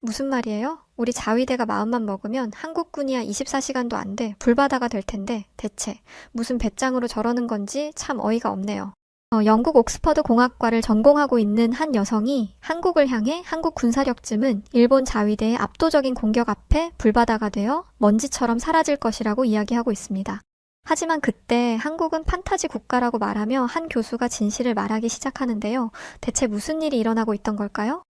무슨 말이에요? 우리 자위대가 마음만 먹으면 한국군이야 24시간도 안 돼 불바다가 될 텐데 대체 무슨 배짱으로 저러는 건지 참 어이가 없네요. 영국 옥스퍼드 공학과를 전공하고 있는 한 여성이 한국을 향해 한국 군사력쯤은 일본 자위대의 압도적인 공격 앞에 불바다가 되어 먼지처럼 사라질 것이라고 이야기하고 있습니다. 하지만 그때 한국은 판타지 국가라고 말하며 한 교수가 진실을 말하기 시작하는데요. 대체 무슨 일이 일어나고 있던 걸까요?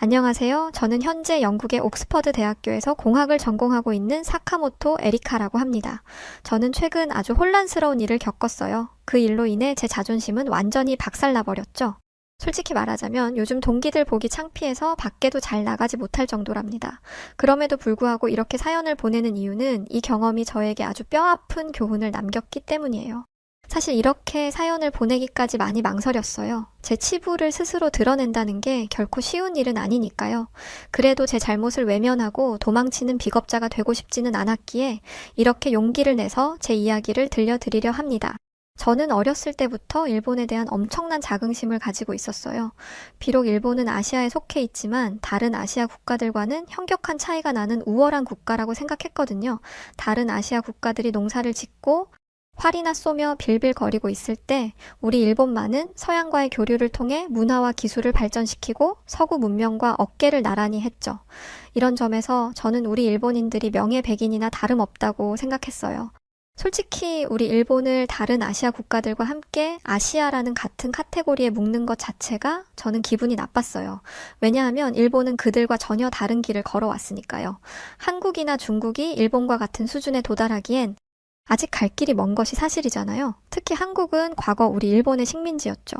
안녕하세요. 저는 현재 영국의 옥스퍼드 대학교에서 공학을 전공하고 있는 사카모토 에리카라고 합니다. 저는 최근 아주 혼란스러운 일을 겪었어요. 그 일로 인해 제 자존심은 완전히 박살나버렸죠. 솔직히 말하자면 요즘 동기들 보기 창피해서 밖에도 잘 나가지 못할 정도랍니다. 그럼에도 불구하고 이렇게 사연을 보내는 이유는 이 경험이 저에게 아주 뼈아픈 교훈을 남겼기 때문이에요. 사실 이렇게 사연을 보내기까지 많이 망설였어요. 제 치부를 스스로 드러낸다는 게 결코 쉬운 일은 아니니까요. 그래도 제 잘못을 외면하고 도망치는 비겁자가 되고 싶지는 않았기에 이렇게 용기를 내서 제 이야기를 들려드리려 합니다. 저는 어렸을 때부터 일본에 대한 엄청난 자긍심을 가지고 있었어요. 비록 일본은 아시아에 속해 있지만 다른 아시아 국가들과는 현격한 차이가 나는 우월한 국가라고 생각했거든요. 다른 아시아 국가들이 농사를 짓고 활이나 쏘며 빌빌거리고 있을 때 우리 일본만은 서양과의 교류를 통해 문화와 기술을 발전시키고 서구 문명과 어깨를 나란히 했죠. 이런 점에서 저는 우리 일본인들이 명예백인이나 다름없다고 생각했어요. 솔직히 우리 일본을 다른 아시아 국가들과 함께 아시아라는 같은 카테고리에 묶는 것 자체가 저는 기분이 나빴어요. 왜냐하면 일본은 그들과 전혀 다른 길을 걸어왔으니까요. 한국이나 중국이 일본과 같은 수준에 도달하기엔 아직 갈 길이 먼 것이 사실이잖아요. 특히 한국은 과거 우리 일본의 식민지였죠.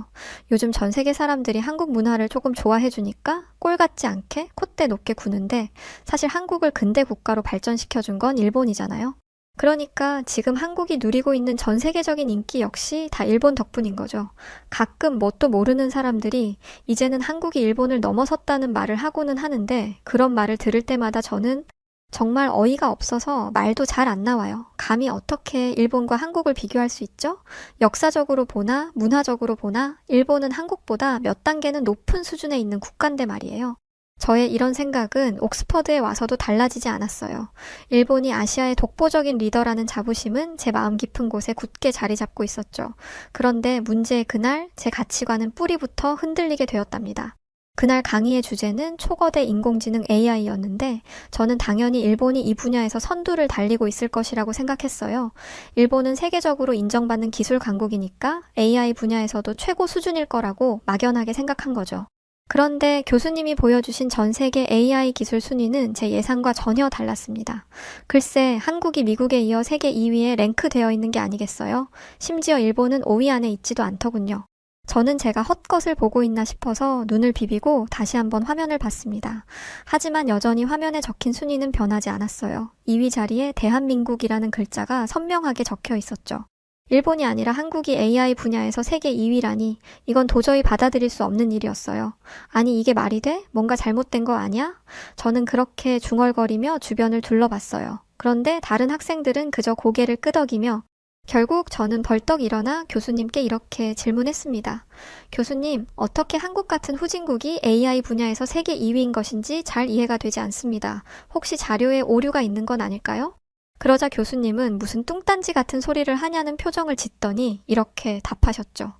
요즘 전 세계 사람들이 한국 문화를 조금 좋아해주니까 꼴 같지 않게 콧대 높게 구는데 사실 한국을 근대 국가로 발전시켜준 건 일본이잖아요. 그러니까 지금 한국이 누리고 있는 전 세계적인 인기 역시 다 일본 덕분인 거죠. 가끔 뭣도 모르는 사람들이 이제는 한국이 일본을 넘어섰다는 말을 하고는 하는데 그런 말을 들을 때마다 저는 정말 어이가 없어서 말도 잘 안 나와요. 감히 어떻게 일본과 한국을 비교할 수 있죠? 역사적으로 보나 문화적으로 보나 일본은 한국보다 몇 단계는 높은 수준에 있는 국가인데 말이에요. 저의 이런 생각은 옥스퍼드에 와서도 달라지지 않았어요. 일본이 아시아의 독보적인 리더라는 자부심은 제 마음 깊은 곳에 굳게 자리 잡고 있었죠. 그런데 문제의 그날 제 가치관은 뿌리부터 흔들리게 되었답니다. 그날 강의의 주제는 초거대 인공지능 AI였는데 저는 당연히 일본이 이 분야에서 선두를 달리고 있을 것이라고 생각했어요. 일본은 세계적으로 인정받는 기술 강국이니까 AI 분야에서도 최고 수준일 거라고 막연하게 생각한 거죠. 그런데 교수님이 보여주신 전 세계 AI 기술 순위는 제 예상과 전혀 달랐습니다. 글쎄, 한국이 미국에 이어 세계 2위에 랭크되어 있는 게 아니겠어요? 심지어 일본은 5위 안에 있지도 않더군요. 저는 제가 헛것을 보고 있나 싶어서 눈을 비비고 다시 한번 화면을 봤습니다. 하지만 여전히 화면에 적힌 순위는 변하지 않았어요. 2위 자리에 대한민국이라는 글자가 선명하게 적혀 있었죠. 일본이 아니라 한국이 AI 분야에서 세계 2위라니 이건 도저히 받아들일 수 없는 일이었어요. 아니 이게 말이 돼? 뭔가 잘못된 거 아니야? 저는 그렇게 중얼거리며 주변을 둘러봤어요. 그런데 다른 학생들은 그저 고개를 끄덕이며 결국 저는 벌떡 일어나 교수님께 이렇게 질문했습니다. 교수님, 어떻게 한국 같은 후진국이 AI 분야에서 세계 2위인 것인지 잘 이해가 되지 않습니다. 혹시 자료에 오류가 있는 건 아닐까요? 그러자 교수님은 무슨 뚱딴지 같은 소리를 하냐는 표정을 짓더니 이렇게 답하셨죠.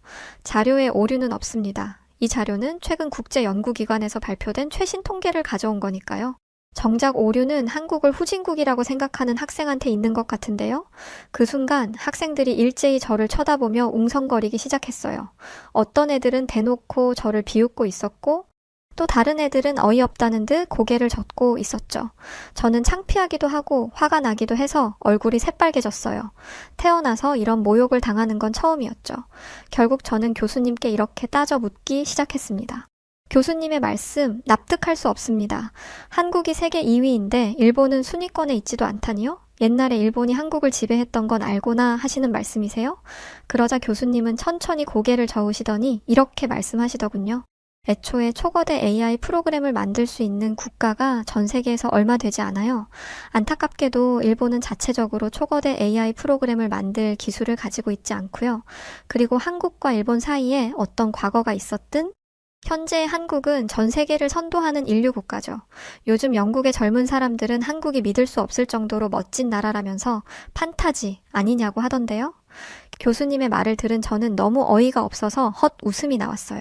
자료에 오류는 없습니다. 이 자료는 최근 국제연구기관에서 발표된 최신 통계를 가져온 거니까요. 정작 오류는 한국을 후진국이라고 생각하는 학생한테 있는 것 같은데요. 그 순간 학생들이 일제히 저를 쳐다보며 웅성거리기 시작했어요. 어떤 애들은 대놓고 저를 비웃고 있었고 또 다른 애들은 어이없다는 듯 고개를 젓고 있었죠. 저는 창피하기도 하고 화가 나기도 해서 얼굴이 새빨개졌어요. 태어나서 이런 모욕을 당하는 건 처음이었죠. 결국 저는 교수님께 이렇게 따져 묻기 시작했습니다. 교수님의 말씀 납득할 수 없습니다. 한국이 세계 2위인데 일본은 순위권에 있지도 않다니요? 옛날에 일본이 한국을 지배했던 건 알고나 하시는 말씀이세요? 그러자 교수님은 천천히 고개를 저으시더니 이렇게 말씀하시더군요. 애초에 초거대 AI 프로그램을 만들 수 있는 국가가 전 세계에서 얼마 되지 않아요. 안타깝게도 일본은 자체적으로 초거대 AI 프로그램을 만들 기술을 가지고 있지 않고요. 그리고 한국과 일본 사이에 어떤 과거가 있었든 현재 한국은 전 세계를 선도하는 인류 국가죠. 요즘 영국의 젊은 사람들은 한국이 믿을 수 없을 정도로 멋진 나라라면서 판타지 아니냐고 하던데요. 교수님의 말을 들은 저는 너무 어이가 없어서 헛 웃음이 나왔어요.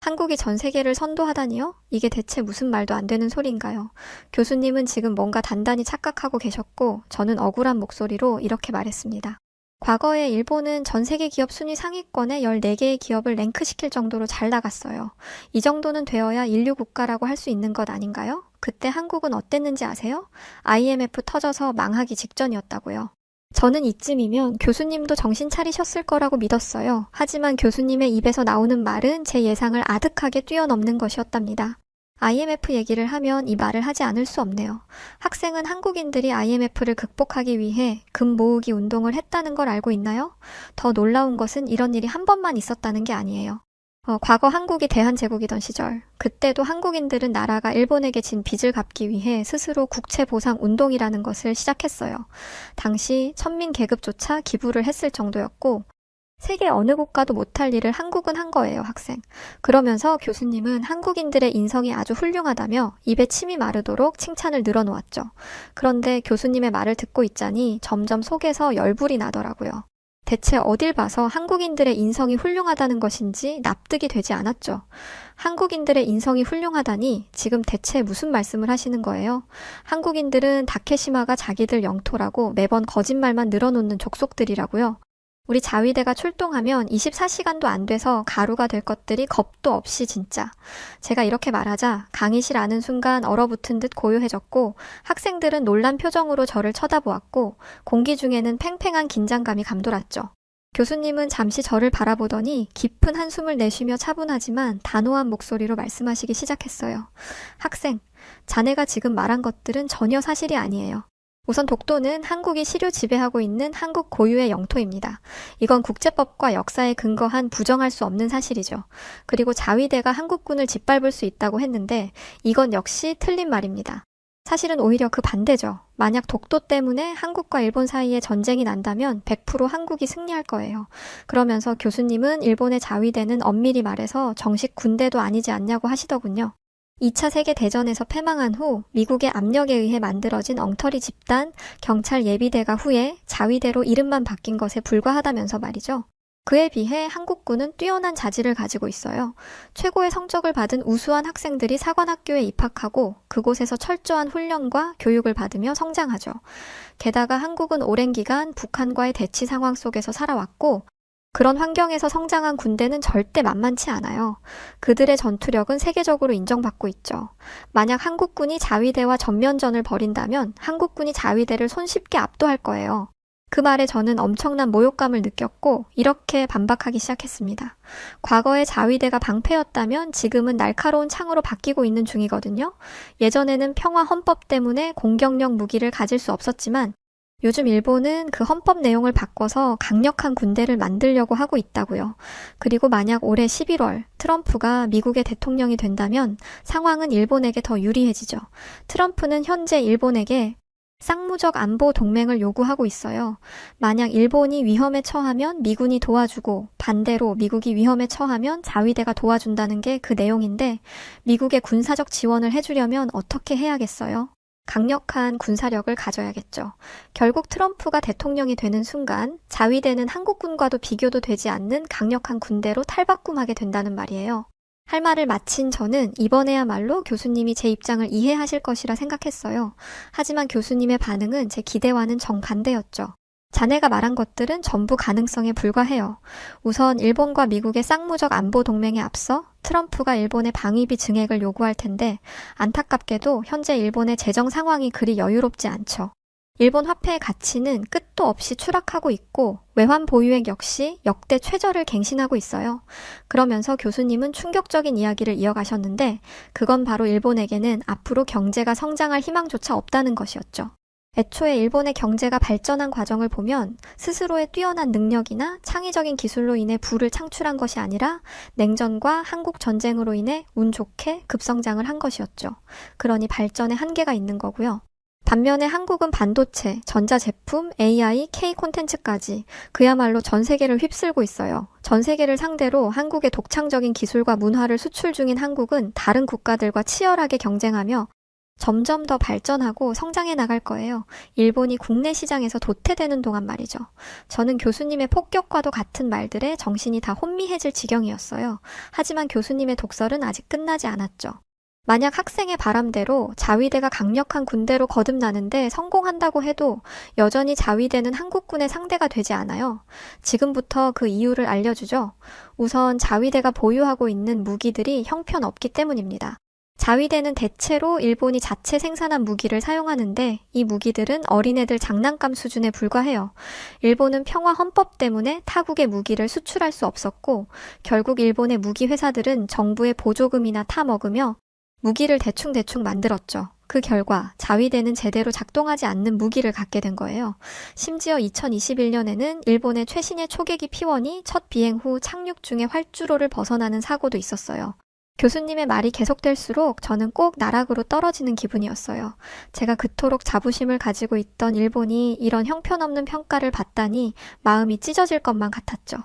한국이 전 세계를 선도하다니요? 이게 대체 무슨 말도 안 되는 소리인가요? 교수님은 지금 뭔가 단단히 착각하고 계셨고 저는 억울한 목소리로 이렇게 말했습니다. 과거에 일본은 전 세계 기업 순위 상위권에 14개의 기업을 랭크시킬 정도로 잘 나갔어요. 이 정도는 되어야 인류 국가라고 할 수 있는 것 아닌가요? 그때 한국은 어땠는지 아세요? IMF 터져서 망하기 직전이었다고요. 저는 이쯤이면 교수님도 정신 차리셨을 거라고 믿었어요. 하지만 교수님의 입에서 나오는 말은 제 예상을 아득하게 뛰어넘는 것이었답니다. IMF 얘기를 하면 이 말을 하지 않을 수 없네요. 학생은 한국인들이 IMF를 극복하기 위해 금 모으기 운동을 했다는 걸 알고 있나요? 더 놀라운 것은 이런 일이 한 번만 있었다는 게 아니에요. 과거 한국이 대한제국이던 시절, 그때도 한국인들은 나라가 일본에게 진 빚을 갚기 위해 스스로 국채보상 운동이라는 것을 시작했어요. 당시 천민 계급조차 기부를 했을 정도였고, 세계 어느 국가도 못할 일을 한국은 한 거예요, 학생. 그러면서 교수님은 한국인들의 인성이 아주 훌륭하다며 입에 침이 마르도록 칭찬을 늘어놓았죠. 그런데 교수님의 말을 듣고 있자니 점점 속에서 열불이 나더라고요. 대체 어딜 봐서 한국인들의 인성이 훌륭하다는 것인지 납득이 되지 않았죠. 한국인들의 인성이 훌륭하다니 지금 대체 무슨 말씀을 하시는 거예요? 한국인들은 다케시마가 자기들 영토라고 매번 거짓말만 늘어놓는 족속들이라고요. 우리 자위대가 출동하면 24시간도 안 돼서 가루가 될 것들이 겁도 없이 진짜. 제가 이렇게 말하자 강의실 아는 순간 얼어붙은 듯 고요해졌고 학생들은 놀란 표정으로 저를 쳐다보았고 공기 중에는 팽팽한 긴장감이 감돌았죠. 교수님은 잠시 저를 바라보더니 깊은 한숨을 내쉬며 차분하지만 단호한 목소리로 말씀하시기 시작했어요. 학생, 자네가 지금 말한 것들은 전혀 사실이 아니에요. 우선 독도는 한국이 시류 지배하고 있는 한국 고유의 영토입니다. 이건 국제법과 역사에 근거한 부정할 수 없는 사실이죠. 그리고 자위대가 한국군을 짓밟을 수 있다고 했는데 이건 역시 틀린 말입니다. 사실은 오히려 그 반대죠. 만약 독도 때문에 한국과 일본 사이에 전쟁이 난다면 100% 한국이 승리할 거예요. 그러면서 교수님은 일본의 자위대는 엄밀히 말해서 정식 군대도 아니지 않냐고 하시더군요. 2차 세계대전에서 패망한 후 미국의 압력에 의해 만들어진 엉터리 집단, 경찰 예비대가 후에 자위대로 이름만 바뀐 것에 불과하다면서 말이죠. 그에 비해 한국군은 뛰어난 자질을 가지고 있어요. 최고의 성적을 받은 우수한 학생들이 사관학교에 입학하고 그곳에서 철저한 훈련과 교육을 받으며 성장하죠. 게다가 한국은 오랜 기간 북한과의 대치 상황 속에서 살아왔고 그런 환경에서 성장한 군대는 절대 만만치 않아요. 그들의 전투력은 세계적으로 인정받고 있죠. 만약 한국군이 자위대와 전면전을 벌인다면 한국군이 자위대를 손쉽게 압도할 거예요. 그 말에 저는 엄청난 모욕감을 느꼈고 이렇게 반박하기 시작했습니다. 과거에 자위대가 방패였다면 지금은 날카로운 창으로 바뀌고 있는 중이거든요. 예전에는 평화 헌법 때문에 공격력 무기를 가질 수 없었지만 요즘 일본은 그 헌법 내용을 바꿔서 강력한 군대를 만들려고 하고 있다고요. 그리고 만약 올해 11월 트럼프가 미국의 대통령이 된다면 상황은 일본에게 더 유리해지죠. 트럼프는 현재 일본에게 쌍무적 안보 동맹을 요구하고 있어요. 만약 일본이 위험에 처하면 미군이 도와주고 반대로 미국이 위험에 처하면 자위대가 도와준다는 게 그 내용인데 미국의 군사적 지원을 해주려면 어떻게 해야겠어요? 강력한 군사력을 가져야겠죠. 결국 트럼프가 대통령이 되는 순간 자위대는 한국군과도 비교도 되지 않는 강력한 군대로 탈바꿈하게 된다는 말이에요. 할 말을 마친 저는 이번에야말로 교수님이 제 입장을 이해하실 것이라 생각했어요. 하지만 교수님의 반응은 제 기대와는 정반대였죠. 자네가 말한 것들은 전부 가능성에 불과해요. 우선 일본과 미국의 쌍무적 안보 동맹에 앞서 트럼프가 일본의 방위비 증액을 요구할 텐데 안타깝게도 현재 일본의 재정 상황이 그리 여유롭지 않죠. 일본 화폐의 가치는 끝도 없이 추락하고 있고 외환 보유액 역시 역대 최저를 갱신하고 있어요. 그러면서 교수님은 충격적인 이야기를 이어가셨는데 그건 바로 일본에게는 앞으로 경제가 성장할 희망조차 없다는 것이었죠. 애초에 일본의 경제가 발전한 과정을 보면 스스로의 뛰어난 능력이나 창의적인 기술로 인해 부를 창출한 것이 아니라 냉전과 한국 전쟁으로 인해 운 좋게 급성장을 한 것이었죠. 그러니 발전에 한계가 있는 거고요. 반면에 한국은 반도체, 전자제품, AI, K 콘텐츠까지 그야말로 전 세계를 휩쓸고 있어요. 전 세계를 상대로 한국의 독창적인 기술과 문화를 수출 중인 한국은 다른 국가들과 치열하게 경쟁하며 점점 더 발전하고 성장해 나갈 거예요. 일본이 국내 시장에서 도태되는 동안 말이죠. 저는 교수님의 폭격과도 같은 말들에 정신이 다 혼미해질 지경이었어요. 하지만 교수님의 독설은 아직 끝나지 않았죠. 만약 학생의 바람대로 자위대가 강력한 군대로 거듭나는데 성공한다고 해도 여전히 자위대는 한국군의 상대가 되지 않아요. 지금부터 그 이유를 알려주죠. 우선 자위대가 보유하고 있는 무기들이 형편없기 때문입니다. 자위대는 대체로 일본이 자체 생산한 무기를 사용하는데 이 무기들은 어린애들 장난감 수준에 불과해요. 일본은 평화 헌법 때문에 타국의 무기를 수출할 수 없었고 결국 일본의 무기 회사들은 정부의 보조금이나 타먹으며 무기를 대충대충 만들었죠. 그 결과 자위대는 제대로 작동하지 않는 무기를 갖게 된 거예요. 심지어 2021년에는 일본의 최신의 초계기 P1이 첫 비행 후 착륙 중에 활주로를 벗어나는 사고도 있었어요. 교수님의 말이 계속될수록 저는 꼭 나락으로 떨어지는 기분이었어요. 제가 그토록 자부심을 가지고 있던 일본이 이런 형편없는 평가를 받다니 마음이 찢어질 것만 같았죠.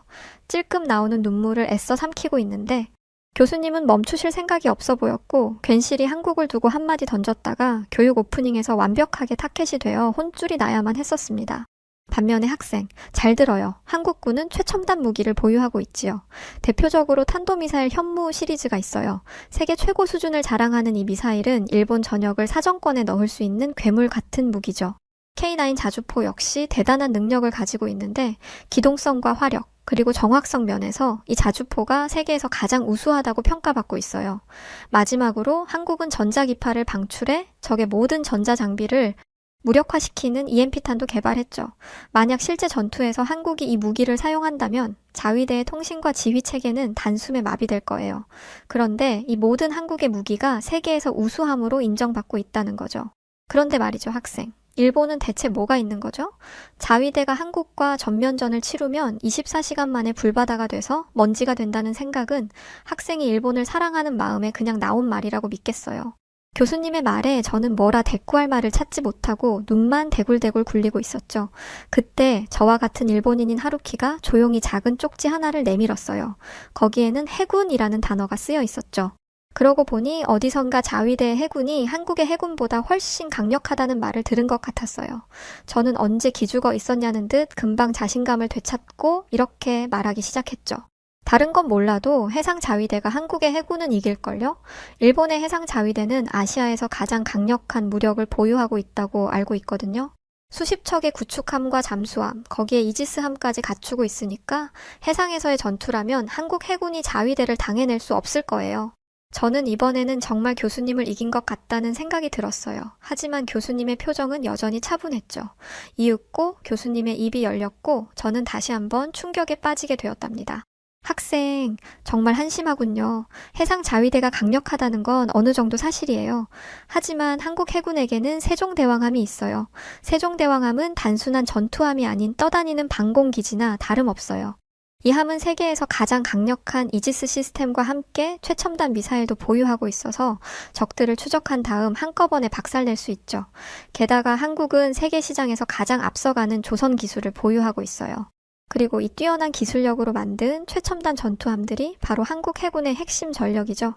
찔끔 나오는 눈물을 애써 삼키고 있는데 교수님은 멈추실 생각이 없어 보였고 괜시리 한국을 두고 한마디 던졌다가 교육 오프닝에서 완벽하게 타켓이 되어 혼쭐이 나야만 했었습니다. 반면에 학생, 잘 들어요. 한국군은 최첨단 무기를 보유하고 있지요. 대표적으로 탄도미사일 현무 시리즈가 있어요. 세계 최고 수준을 자랑하는 이 미사일은 일본 전역을 사정권에 넣을 수 있는 괴물 같은 무기죠. K9 자주포 역시 대단한 능력을 가지고 있는데 기동성과 화력, 그리고 정확성 면에서 이 자주포가 세계에서 가장 우수하다고 평가받고 있어요. 마지막으로 한국은 전자기파를 방출해 적의 모든 전자장비를 무력화시키는 EMP탄도 개발했죠. 만약 실제 전투에서 한국이 이 무기를 사용한다면 자위대의 통신과 지휘 체계는 단숨에 마비될 거예요. 그런데 이 모든 한국의 무기가 세계에서 우수함으로 인정받고 있다는 거죠. 그런데 말이죠, 학생. 일본은 대체 뭐가 있는 거죠? 자위대가 한국과 전면전을 치르면 24시간 만에 불바다가 돼서 먼지가 된다는 생각은 학생이 일본을 사랑하는 마음에 그냥 나온 말이라고 믿겠어요. 교수님의 말에 저는 뭐라 대꾸할 말을 찾지 못하고 눈만 대굴대굴 굴리고 있었죠. 그때 저와 같은 일본인인 하루키가 조용히 작은 쪽지 하나를 내밀었어요. 거기에는 해군이라는 단어가 쓰여 있었죠. 그러고 보니 어디선가 자위대의 해군이 한국의 해군보다 훨씬 강력하다는 말을 들은 것 같았어요. 저는 언제 기죽어 있었냐는 듯 금방 자신감을 되찾고 이렇게 말하기 시작했죠. 다른 건 몰라도 해상 자위대가 한국의 해군은 이길걸요? 일본의 해상 자위대는 아시아에서 가장 강력한 무력을 보유하고 있다고 알고 있거든요. 수십 척의 구축함과 잠수함, 거기에 이지스함까지 갖추고 있으니까 해상에서의 전투라면 한국 해군이 자위대를 당해낼 수 없을 거예요. 저는 이번에는 정말 교수님을 이긴 것 같다는 생각이 들었어요. 하지만 교수님의 표정은 여전히 차분했죠. 이윽고 교수님의 입이 열렸고 저는 다시 한번 충격에 빠지게 되었답니다. 학생, 정말 한심하군요. 해상 자위대가 강력하다는 건 어느 정도 사실이에요. 하지만 한국 해군에게는 세종대왕함이 있어요. 세종대왕함은 단순한 전투함이 아닌 떠다니는 방공기지나 다름없어요. 이 함은 세계에서 가장 강력한 이지스 시스템과 함께 최첨단 미사일도 보유하고 있어서 적들을 추적한 다음 한꺼번에 박살낼 수 있죠. 게다가 한국은 세계 시장에서 가장 앞서가는 조선 기술을 보유하고 있어요. 그리고 이 뛰어난 기술력으로 만든 최첨단 전투함들이 바로 한국 해군의 핵심 전력이죠.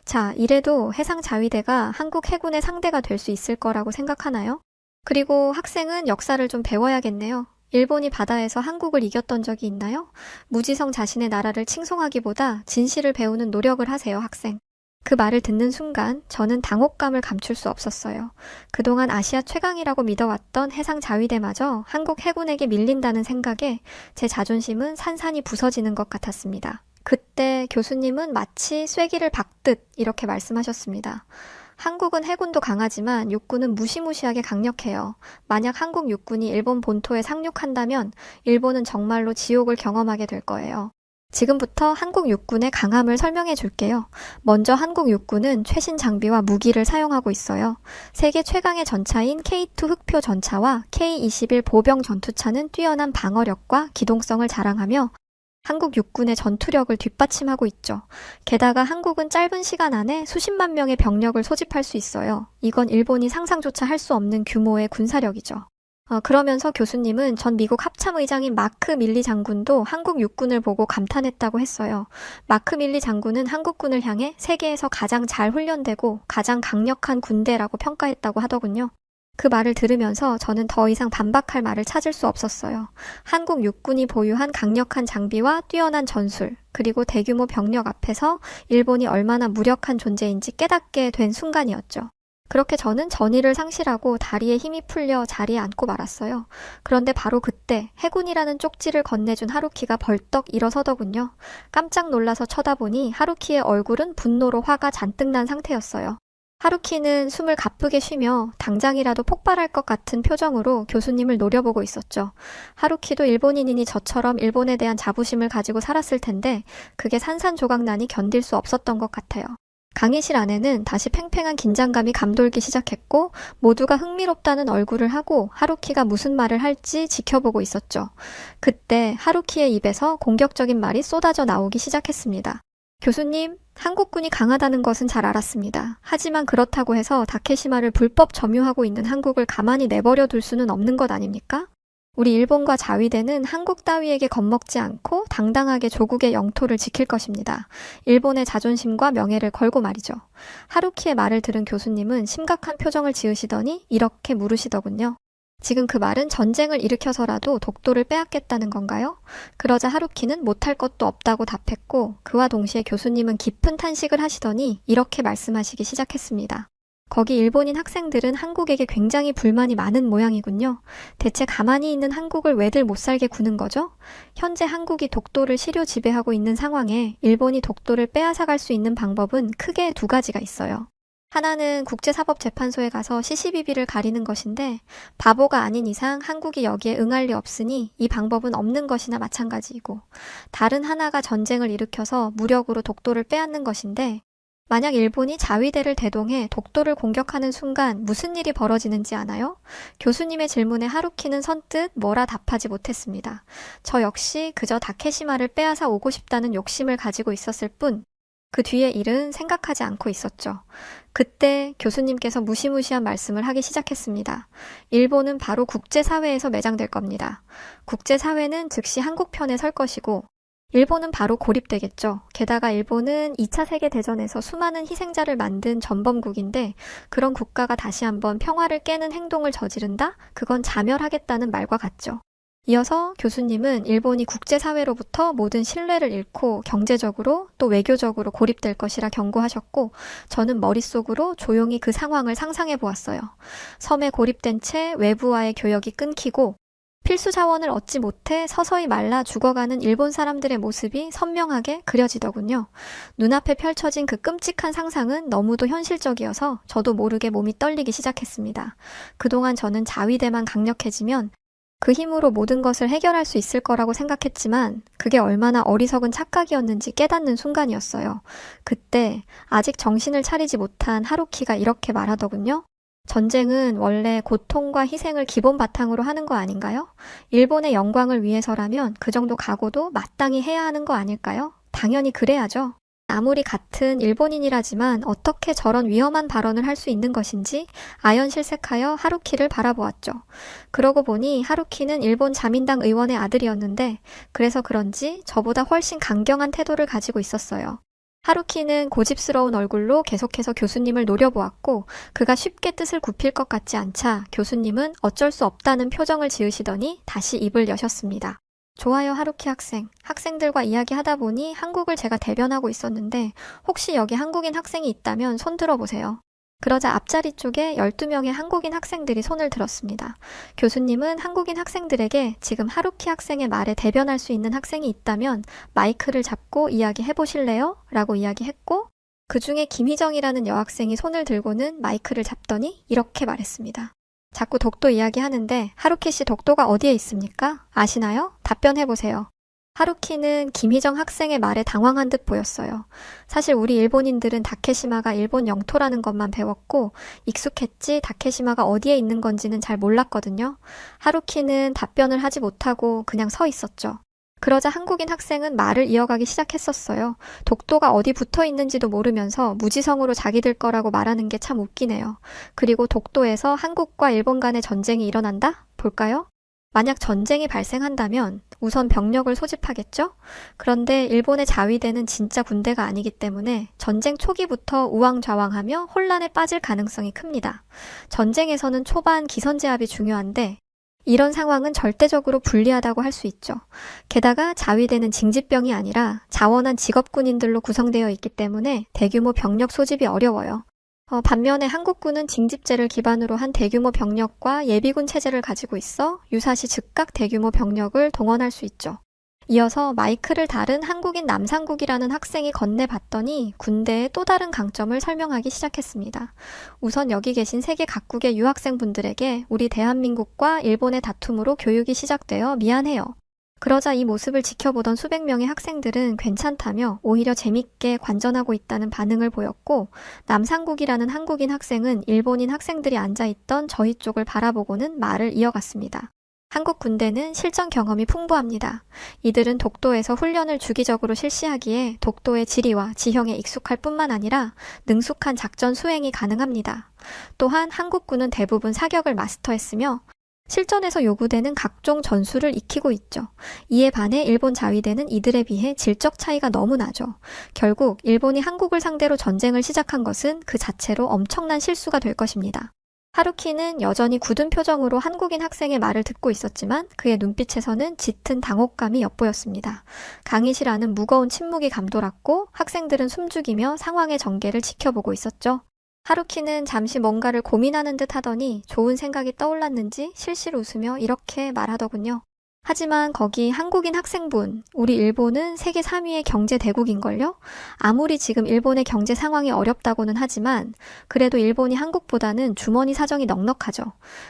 자, 이래도 해상 자위대가 한국 해군의 상대가 될 수 있을 거라고 생각하나요? 그리고 학생은 역사를 좀 배워야겠네요. 일본이 바다에서 한국을 이겼던 적이 있나요? 무지성 자신의 나라를 칭송하기보다 진실을 배우는 노력을 하세요, 학생. 그 말을 듣는 순간 저는 당혹감을 감출 수 없었어요. 그동안 아시아 최강이라고 믿어왔던 해상 자위대마저 한국 해군에게 밀린다는 생각에 제 자존심은 산산이 부서지는 것 같았습니다. 그때 교수님은 마치 쐐기를 박듯 이렇게 말씀하셨습니다. 한국은 해군도 강하지만 육군은 무시무시하게 강력해요. 만약 한국 육군이 일본 본토에 상륙한다면 일본은 정말로 지옥을 경험하게 될 거예요. 지금부터 한국 육군의 강함을 설명해 줄게요. 먼저 한국 육군은 최신 장비와 무기를 사용하고 있어요. 세계 최강의 전차인 K2 흑표 전차와 K21 보병 전투차는 뛰어난 방어력과 기동성을 자랑하며 한국 육군의 전투력을 뒷받침하고 있죠. 게다가 한국은 짧은 시간 안에 수십만 명의 병력을 소집할 수 있어요. 이건 일본이 상상조차 할 수 없는 규모의 군사력이죠. 그러면서 교수님은 전 미국 합참의장인 마크 밀리 장군도 한국 육군을 보고 감탄했다고 했어요. 마크 밀리 장군은 한국군을 향해 세계에서 가장 잘 훈련되고 가장 강력한 군대라고 평가했다고 하더군요. 그 말을 들으면서 저는 더 이상 반박할 말을 찾을 수 없었어요. 한국 육군이 보유한 강력한 장비와 뛰어난 전술, 그리고 대규모 병력 앞에서 일본이 얼마나 무력한 존재인지 깨닫게 된 순간이었죠. 그렇게 저는 전의를 상실하고 다리에 힘이 풀려 자리에 앉고 말았어요. 그런데 바로 그때 해군이라는 쪽지를 건네준 하루키가 벌떡 일어서더군요. 깜짝 놀라서 쳐다보니 하루키의 얼굴은 분노로 화가 잔뜩 난 상태였어요. 하루키는 숨을 가쁘게 쉬며 당장이라도 폭발할 것 같은 표정으로 교수님을 노려보고 있었죠. 하루키도 일본인이니 저처럼 일본에 대한 자부심을 가지고 살았을 텐데 그게 산산조각나니 견딜 수 없었던 것 같아요. 강의실 안에는 다시 팽팽한 긴장감이 감돌기 시작했고 모두가 흥미롭다는 얼굴을 하고 하루키가 무슨 말을 할지 지켜보고 있었죠. 그때 하루키의 입에서 공격적인 말이 쏟아져 나오기 시작했습니다. 교수님, 한국군이 강하다는 것은 잘 알았습니다. 하지만 그렇다고 해서 다케시마를 불법 점유하고 있는 한국을 가만히 내버려 둘 수는 없는 것 아닙니까? 우리 일본과 자위대는 한국 따위에게 겁먹지 않고 당당하게 조국의 영토를 지킬 것입니다. 일본의 자존심과 명예를 걸고 말이죠. 하루키의 말을 들은 교수님은 심각한 표정을 지으시더니 이렇게 물으시더군요. 지금 그 말은 전쟁을 일으켜서라도 독도를 빼앗겠다는 건가요? 그러자 하루키는 못할 것도 없다고 답했고 그와 동시에 교수님은 깊은 탄식을 하시더니 이렇게 말씀하시기 시작했습니다. 거기 일본인 학생들은 한국에게 굉장히 불만이 많은 모양이군요. 대체 가만히 있는 한국을 왜들 못 살게 구는 거죠? 현재 한국이 독도를 시료 지배하고 있는 상황에 일본이 독도를 빼앗아갈 수 있는 방법은 크게 두 가지가 있어요. 하나는 국제사법재판소에 가서 시시비비를 가리는 것인데 바보가 아닌 이상 한국이 여기에 응할 리 없으니 이 방법은 없는 것이나 마찬가지이고 다른 하나가 전쟁을 일으켜서 무력으로 독도를 빼앗는 것인데 만약 일본이 자위대를 대동해 독도를 공격하는 순간 무슨 일이 벌어지는지 아나요? 교수님의 질문에 하루키는 선뜻 뭐라 답하지 못했습니다. 저 역시 그저 다케시마를 빼앗아 오고 싶다는 욕심을 가지고 있었을 뿐 그 뒤의 일은 생각하지 않고 있었죠. 그때 교수님께서 무시무시한 말씀을 하기 시작했습니다. 일본은 바로 국제사회에서 매장될 겁니다. 국제사회는 즉시 한국 편에 설 것이고 일본은 바로 고립되겠죠. 게다가 일본은 2차 세계대전에서 수많은 희생자를 만든 전범국인데 그런 국가가 다시 한번 평화를 깨는 행동을 저지른다? 그건 자멸하겠다는 말과 같죠. 이어서 교수님은 일본이 국제사회로부터 모든 신뢰를 잃고 경제적으로 또 외교적으로 고립될 것이라 경고하셨고 저는 머릿속으로 조용히 그 상황을 상상해 보았어요. 섬에 고립된 채 외부와의 교역이 끊기고 필수 자원을 얻지 못해 서서히 말라 죽어가는 일본 사람들의 모습이 선명하게 그려지더군요. 눈앞에 펼쳐진 그 끔찍한 상상은 너무도 현실적이어서 저도 모르게 몸이 떨리기 시작했습니다. 그동안 저는 자위대만 강력해지면 그 힘으로 모든 것을 해결할 수 있을 거라고 생각했지만 그게 얼마나 어리석은 착각이었는지 깨닫는 순간이었어요. 그때 아직 정신을 차리지 못한 하루키가 이렇게 말하더군요. 전쟁은 원래 고통과 희생을 기본 바탕으로 하는 거 아닌가요? 일본의 영광을 위해서라면 그 정도 각오도 마땅히 해야 하는 거 아닐까요? 당연히 그래야죠. 아무리 같은 일본인이라지만 어떻게 저런 위험한 발언을 할 수 있는 것인지 아연실색하여 하루키를 바라보았죠. 그러고 보니 하루키는 일본 자민당 의원의 아들이었는데 그래서 그런지 저보다 훨씬 강경한 태도를 가지고 있었어요. 하루키는 고집스러운 얼굴로 계속해서 교수님을 노려보았고 그가 쉽게 뜻을 굽힐 것 같지 않자 교수님은 어쩔 수 없다는 표정을 지으시더니 다시 입을 여셨습니다. 좋아요, 하루키 학생. 학생들과 이야기하다 보니 한국을 제가 대변하고 있었는데 혹시 여기 한국인 학생이 있다면 손 들어보세요. 그러자 앞자리 쪽에 12명의 한국인 학생들이 손을 들었습니다. 교수님은 한국인 학생들에게 지금 하루키 학생의 말에 대변할 수 있는 학생이 있다면 마이크를 잡고 이야기해보실래요? 라고 이야기했고 그 중에 김희정이라는 여학생이 손을 들고는 마이크를 잡더니 이렇게 말했습니다. 자꾸 독도 이야기하는데 하루키 씨 독도가 어디에 있습니까? 아시나요? 답변해보세요. 하루키는 김희정 학생의 말에 당황한 듯 보였어요. 사실 우리 일본인들은 다케시마가 일본 영토라는 것만 배웠고 익숙했지 다케시마가 어디에 있는 건지는 잘 몰랐거든요. 하루키는 답변을 하지 못하고 그냥 서 있었죠. 그러자 한국인 학생은 말을 이어가기 시작했었어요. 독도가 어디 붙어 있는지도 모르면서 무지성으로 자기들 거라고 말하는 게 참 웃기네요. 그리고 독도에서 한국과 일본 간의 전쟁이 일어난다? 볼까요? 만약 전쟁이 발생한다면 우선 병력을 소집하겠죠? 그런데 일본의 자위대는 진짜 군대가 아니기 때문에 전쟁 초기부터 우왕좌왕하며 혼란에 빠질 가능성이 큽니다. 전쟁에서는 초반 기선제압이 중요한데 이런 상황은 절대적으로 불리하다고 할 수 있죠. 게다가 자위대는 징집병이 아니라 자원한 직업군인들로 구성되어 있기 때문에 대규모 병력 소집이 어려워요. 반면에 한국군은 징집제를 기반으로 한 대규모 병력과 예비군 체제를 가지고 있어 유사시 즉각 대규모 병력을 동원할 수 있죠. 이어서 마이크를 다룬 한국인 남상국이라는 학생이 건네봤더니 군대의 또 다른 강점을 설명하기 시작했습니다. 우선 여기 계신 세계 각국의 유학생분들에게 우리 대한민국과 일본의 다툼으로 교육이 시작되어 미안해요. 그러자 이 모습을 지켜보던 수백 명의 학생들은 괜찮다며 오히려 재밌게 관전하고 있다는 반응을 보였고, 남상국이라는 한국인 학생은 일본인 학생들이 앉아있던 저희 쪽을 바라보고는 말을 이어갔습니다. 한국 군대는 실전 경험이 풍부합니다. 이들은 독도에서 훈련을 주기적으로 실시하기에 독도의 지리와 지형에 익숙할 뿐만 아니라 능숙한 작전 수행이 가능합니다. 또한 한국군은 대부분 사격을 마스터했으며 실전에서 요구되는 각종 전술을 익히고 있죠. 이에 반해 일본 자위대는 이들에 비해 질적 차이가 너무 나죠. 결국 일본이 한국을 상대로 전쟁을 시작한 것은 그 자체로 엄청난 실수가 될 것입니다. 하루키는 여전히 굳은 표정으로 한국인 학생의 말을 듣고 있었지만 그의 눈빛에서는 짙은 당혹감이 엿보였습니다. 강의실안은 무거운 침묵이 감돌았고 학생들은 숨죽이며 상황의 전개를 지켜보고 있었죠. 하루키는 잠시 뭔가를 고민하는 듯 하더니 좋은 생각이 떠올랐는지 실실 웃으며 이렇게 말하더군요. 하지만 거기 한국인 학생분, 우리 일본은 세계 3위의 경제 대국인걸요? 아무리 지금 일본의 경제 상황이 어렵다고는 하지만 그래도 일본이 한국보다는 주머니 사정이 넉넉하죠.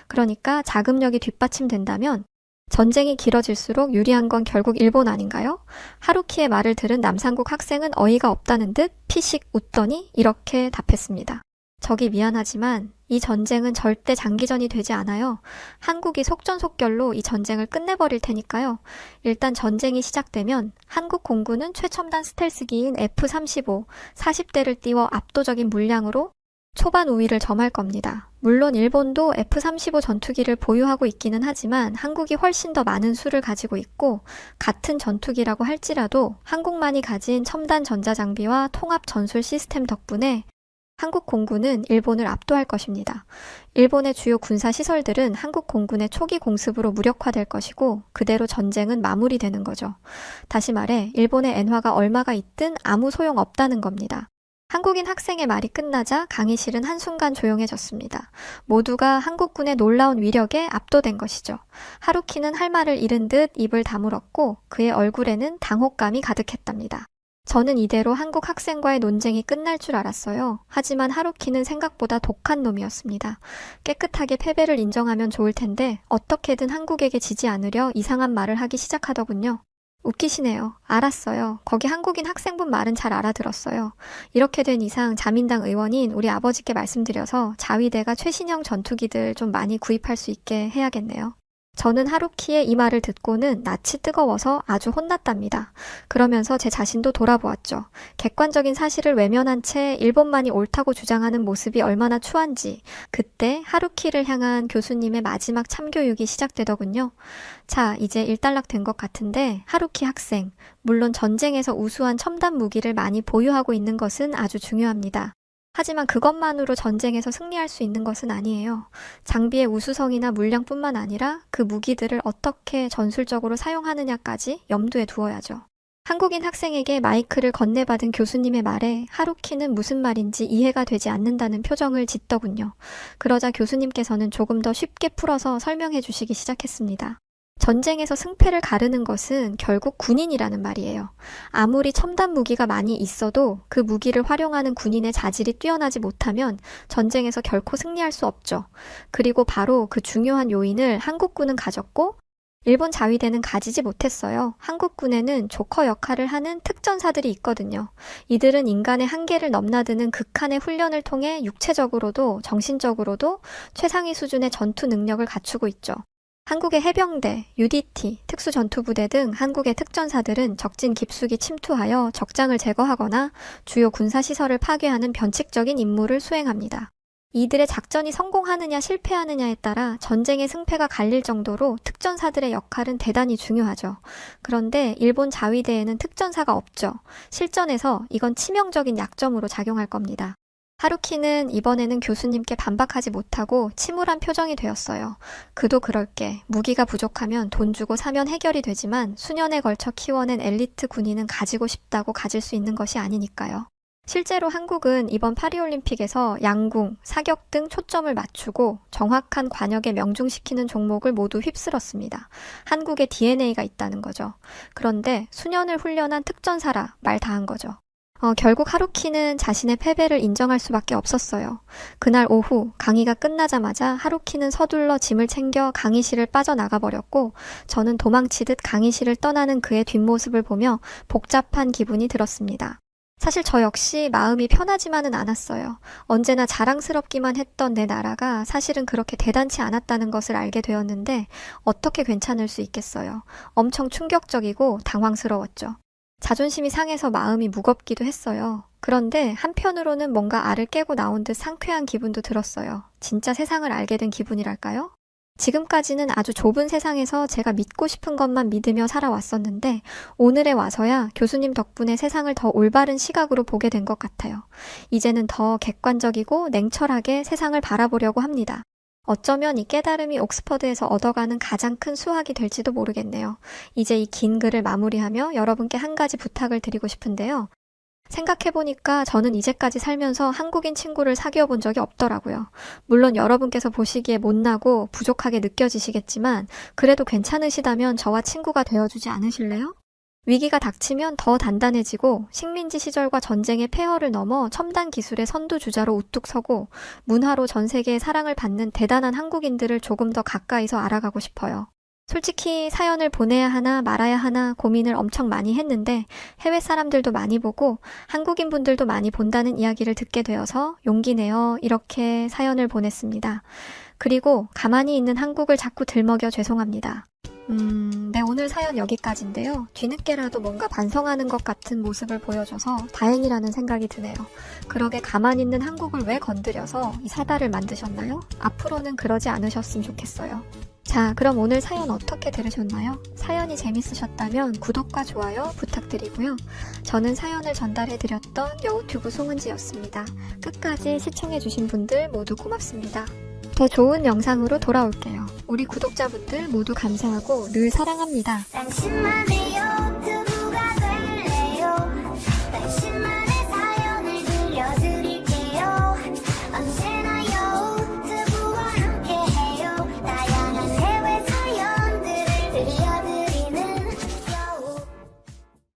그러니까 자금력이 뒷받침된다면 전쟁이 길어질수록 유리한 건 결국 일본 아닌가요? 하루키의 말을 들은 남상국 학생은 어이가 없다는 듯 피식 웃더니 이렇게 답했습니다. 저기 미안하지만 이 전쟁은 절대 장기전이 되지 않아요. 한국이 속전속결로 이 전쟁을 끝내버릴 테니까요. 일단 전쟁이 시작되면 한국 공군은 최첨단 스텔스기인 F-35, 40대를 띄워 압도적인 물량으로 초반 우위를 점할 겁니다. 물론 일본도 F-35 전투기를 보유하고 있기는 하지만 한국이 훨씬 더 많은 수를 가지고 있고 같은 전투기라고 할지라도 한국만이 가진 첨단 전자장비와 통합 전술 시스템 덕분에 한국 공군은 일본을 압도할 것입니다. 일본의 주요 군사시설들은 한국 공군의 초기 공습으로 무력화될 것이고 그대로 전쟁은 마무리되는 거죠. 다시 말해 일본의 엔화가 얼마가 있든 아무 소용 없다는 겁니다. 한국인 학생의 말이 끝나자 강의실은 한순간 조용해졌습니다. 모두가 한국군의 놀라운 위력에 압도된 것이죠. 하루키는 할 말을 잃은 듯 입을 다물었고 그의 얼굴에는 당혹감이 가득했답니다. 저는 이대로 한국 학생과의 논쟁이 끝날 줄 알았어요. 하지만 하루키는 생각보다 독한 놈이었습니다. 깨끗하게 패배를 인정하면 좋을 텐데 어떻게든 한국에게 지지 않으려 이상한 말을 하기 시작하더군요. 웃기시네요. 알았어요. 거기 한국인 학생분 말은 잘 알아들었어요. 이렇게 된 이상 자민당 의원인 우리 아버지께 말씀드려서 자위대가 최신형 전투기들 좀 많이 구입할 수 있게 해야겠네요. 저는 하루키의 이 말을 듣고는 낯이 뜨거워서 아주 혼났답니다. 그러면서 제 자신도 돌아보았죠. 객관적인 사실을 외면한 채 일본만이 옳다고 주장하는 모습이 얼마나 추한지 그때 하루키를 향한 교수님의 마지막 참교육이 시작되더군요. 자, 이제 일단락된 것 같은데 하루키 학생, 물론 전쟁에서 우수한 첨단 무기를 많이 보유하고 있는 것은 아주 중요합니다. 하지만 그것만으로 전쟁에서 승리할 수 있는 것은 아니에요. 장비의 우수성이나 물량뿐만 아니라 그 무기들을 어떻게 전술적으로 사용하느냐까지 염두에 두어야죠. 한국인 학생에게 마이크를 건네받은 교수님의 말에 하루키는 무슨 말인지 이해가 되지 않는다는 표정을 짓더군요. 그러자 교수님께서는 조금 더 쉽게 풀어서 설명해 주시기 시작했습니다. 전쟁에서 승패를 가르는 것은 결국 군인이라는 말이에요. 아무리 첨단 무기가 많이 있어도 그 무기를 활용하는 군인의 자질이 뛰어나지 못하면 전쟁에서 결코 승리할 수 없죠. 그리고 바로 그 중요한 요인을 한국군은 가졌고 일본 자위대는 가지지 못했어요. 한국군에는 조커 역할을 하는 특전사들이 있거든요. 이들은 인간의 한계를 넘나드는 극한의 훈련을 통해 육체적으로도 정신적으로도 최상위 수준의 전투 능력을 갖추고 있죠. 한국의 해병대, UDT, 특수전투부대 등 한국의 특전사들은 적진 깊숙이 침투하여 적장을 제거하거나 주요 군사시설을 파괴하는 변칙적인 임무를 수행합니다. 이들의 작전이 성공하느냐 실패하느냐에 따라 전쟁의 승패가 갈릴 정도로 특전사들의 역할은 대단히 중요하죠. 그런데 일본 자위대에는 특전사가 없죠. 실전에서 이건 치명적인 약점으로 작용할 겁니다. 하루키는 이번에는 교수님께 반박하지 못하고 침울한 표정이 되었어요. 그도 그럴 게 무기가 부족하면 돈 주고 사면 해결이 되지만 수년에 걸쳐 키워낸 엘리트 군인은 가지고 싶다고 가질 수 있는 것이 아니니까요. 실제로 한국은 이번 파리올림픽에서 양궁, 사격 등 초점을 맞추고 정확한 관역에 명중시키는 종목을 모두 휩쓸었습니다. 한국의 DNA가 있다는 거죠. 그런데 수년을 훈련한 특전사라 말 다 한 거죠. 결국 하루키는 자신의 패배를 인정할 수밖에 없었어요. 그날 오후 강의가 끝나자마자 하루키는 서둘러 짐을 챙겨 강의실을 빠져나가 버렸고 저는 도망치듯 강의실을 떠나는 그의 뒷모습을 보며 복잡한 기분이 들었습니다. 사실 저 역시 마음이 편하지만은 않았어요. 언제나 자랑스럽기만 했던 내 나라가 사실은 그렇게 대단치 않았다는 것을 알게 되었는데 어떻게 괜찮을 수 있겠어요. 엄청 충격적이고 당황스러웠죠. 자존심이 상해서 마음이 무겁기도 했어요. 그런데 한편으로는 뭔가 알을 깨고 나온 듯 상쾌한 기분도 들었어요. 진짜 세상을 알게 된 기분이랄까요? 지금까지는 아주 좁은 세상에서 제가 믿고 싶은 것만 믿으며 살아왔었는데 오늘에 와서야 교수님 덕분에 세상을 더 올바른 시각으로 보게 된 것 같아요. 이제는 더 객관적이고 냉철하게 세상을 바라보려고 합니다. 어쩌면 이 깨달음이 옥스퍼드에서 얻어가는 가장 큰 수확이 될지도 모르겠네요. 이제 이 긴 글을 마무리하며 여러분께 한 가지 부탁을 드리고 싶은데요. 생각해보니까 저는 이제까지 살면서 한국인 친구를 사귀어 본 적이 없더라고요. 물론 여러분께서 보시기에 못나고 부족하게 느껴지시겠지만 그래도 괜찮으시다면 저와 친구가 되어주지 않으실래요? 위기가 닥치면 더 단단해지고 식민지 시절과 전쟁의 폐허를 넘어 첨단 기술의 선두주자로 우뚝 서고 문화로 전 세계의 사랑을 받는 대단한 한국인들을 조금 더 가까이서 알아가고 싶어요. 솔직히 사연을 보내야 하나 말아야 하나 고민을 엄청 많이 했는데 해외 사람들도 많이 보고 한국인 분들도 많이 본다는 이야기를 듣게 되어서 용기 내어 이렇게 사연을 보냈습니다. 그리고 가만히 있는 한국을 자꾸 들먹여 죄송합니다. 네, 오늘 사연 여기까지인데요. 뒤늦게라도 뭔가 반성하는 것 같은 모습을 보여줘서 다행이라는 생각이 드네요. 그러게 가만히 있는 한국을 왜 건드려서 이 사달을 만드셨나요? 앞으로는 그러지 않으셨으면 좋겠어요. 자, 그럼 오늘 사연 어떻게 들으셨나요? 사연이 재밌으셨다면 구독과 좋아요 부탁드리고요. 저는 사연을 전달해드렸던 여우튜브 송은지였습니다. 끝까지 시청해주신 분들 모두 고맙습니다. 더 좋은 영상으로 돌아올게요. 우리 구독자분들 모두 감사하고 늘 사랑합니다. 당신만의